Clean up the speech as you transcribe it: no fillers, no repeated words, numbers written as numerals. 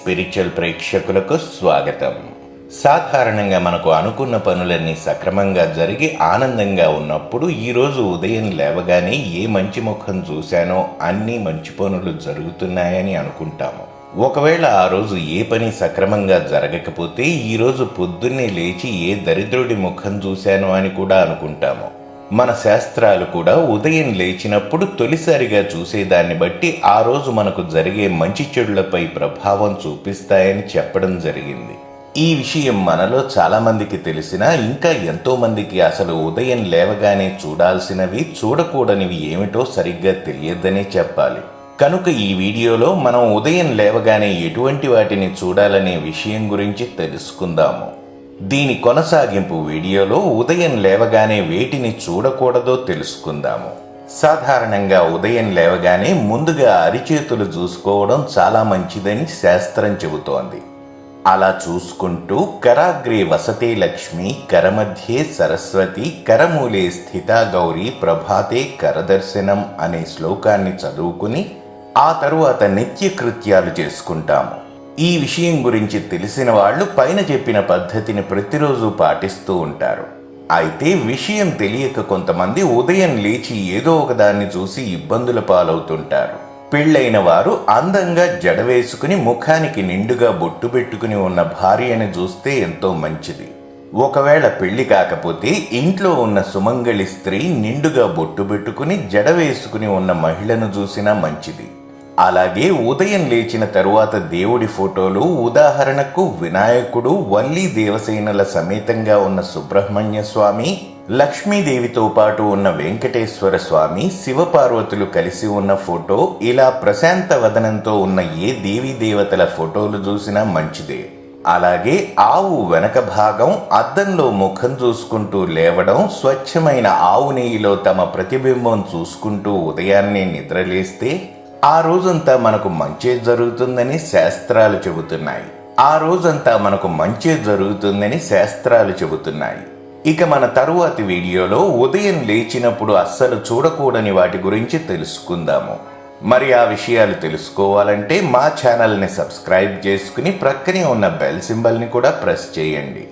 Spiritual ప్రేక్షకులకు స్వాగతం. సాధారణంగా మనకు అనుకున్న పనులన్నీ సక్రమంగా జరిగి ఆనందంగా ఉన్నప్పుడు ఈరోజు ఉదయం లేవగానే ఏ మంచి ముఖం చూశానో అన్ని మంచి పనులు జరుగుతున్నాయని అనుకుంటాము. ఒకవేళ ఆ రోజు ఏ పని సక్రమంగా జరగకపోతే ఈరోజు పొద్దున్నే లేచి ఏ దరిద్రుడి ముఖం చూశానో అని కూడా అనుకుంటాము. మన శాస్త్రాలు కూడా ఉదయం లేచినప్పుడు తొలిసారిగా చూసేదాన్ని బట్టి ఆ రోజు మనకు జరిగే మంచి చెడులపై ప్రభావం చూపిస్తాయని చెప్పడం జరిగింది. ఈ విషయం మనలో చాలా మందికి తెలిసినా ఇంకా ఎంతో మందికి అసలు ఉదయం లేవగానే చూడాల్సినవి చూడకూడనివి ఏమిటో సరిగ్గా తెలియదనే చెప్పాలి. కనుక ఈ వీడియోలో మనం ఉదయం లేవగానే ఎటువంటి వాటిని చూడాలనే విషయం గురించి తెలుసుకుందాము. దీని కొనసాగింపు వీడియోలో ఉదయం లేవగానే వేటిని చూడకూడదో తెలుసుకుందాము. సాధారణంగా ఉదయం లేవగానే ముందుగా అరిచేతులు చూసుకోవడం చాలా మంచిదని శాస్త్రం చెబుతోంది. అలా చూసుకుంటూ కరాగ్రే వసతే లక్ష్మి, కరమధ్యే సరస్వతి, కరమూలే స్థితా గౌరీ, ప్రభాతే కరదర్శనం అనే శ్లోకాన్ని చదువుకుని ఆ తరువాత నిత్యకృత్యాలు చేసుకుంటాము. ఈ విషయం గురించి తెలిసిన వాళ్ళు పైన చెప్పిన పద్ధతిని ప్రతిరోజు పాటిస్తూ ఉంటారు. అయితే విషయం తెలియక కొంతమంది ఉదయం లేచి ఏదో ఒకదాన్ని చూసి ఇబ్బందుల పాలవుతుంటారు. పెళ్ళైన వారు అందంగా జడ వేసుకుని ముఖానికి నిండుగా బొట్టు పెట్టుకుని ఉన్న భార్యని చూస్తే ఎంతో మంచిది. ఒకవేళ పెళ్లి కాకపోతే ఇంట్లో ఉన్న సుమంగళి స్త్రీ నిండుగా బొట్టు పెట్టుకుని జడ వేసుకుని ఉన్న మహిళను చూసినా మంచిది. అలాగే ఉదయం లేచిన తరువాత దేవుడి ఫోటోలు, ఉదాహరణకు వినాయకుడు, వల్లి దేవసేనల సమేతంగా ఉన్న సుబ్రహ్మణ్య స్వామి, లక్ష్మీదేవితో పాటు ఉన్న వెంకటేశ్వర స్వామి, శివపార్వతులు కలిసి ఉన్న ఫోటో, ఇలా ప్రశాంత వదనంతో ఉన్న ఏ దేవీ దేవతల ఫోటోలు చూసినా మంచిదే. అలాగే ఆవు వెనక భాగం అద్దంలో ముఖం చూసుకుంటూ లేవడం, స్వచ్ఛమైన ఆవు నెయ్యిలో తమ ప్రతిబింబం చూసుకుంటూ ఉదయాన్నే నిద్రలేస్తే ఆ రోజంతా మనకు మంచే జరుగుతుందని శాస్త్రాలు చెబుతున్నాయి. ఇక మన తరువాతి వీడియోలో ఉదయం లేచినప్పుడు అస్సలు చూడకూడని వాటి గురించి తెలుసుకుందాము. మరి ఆ విషయాలు తెలుసుకోవాలంటే మా ఛానల్ని సబ్స్క్రైబ్ చేసుకుని ప్రక్కనే ఉన్న బెల్ సింబల్ని కూడా ప్రెస్ చేయండి.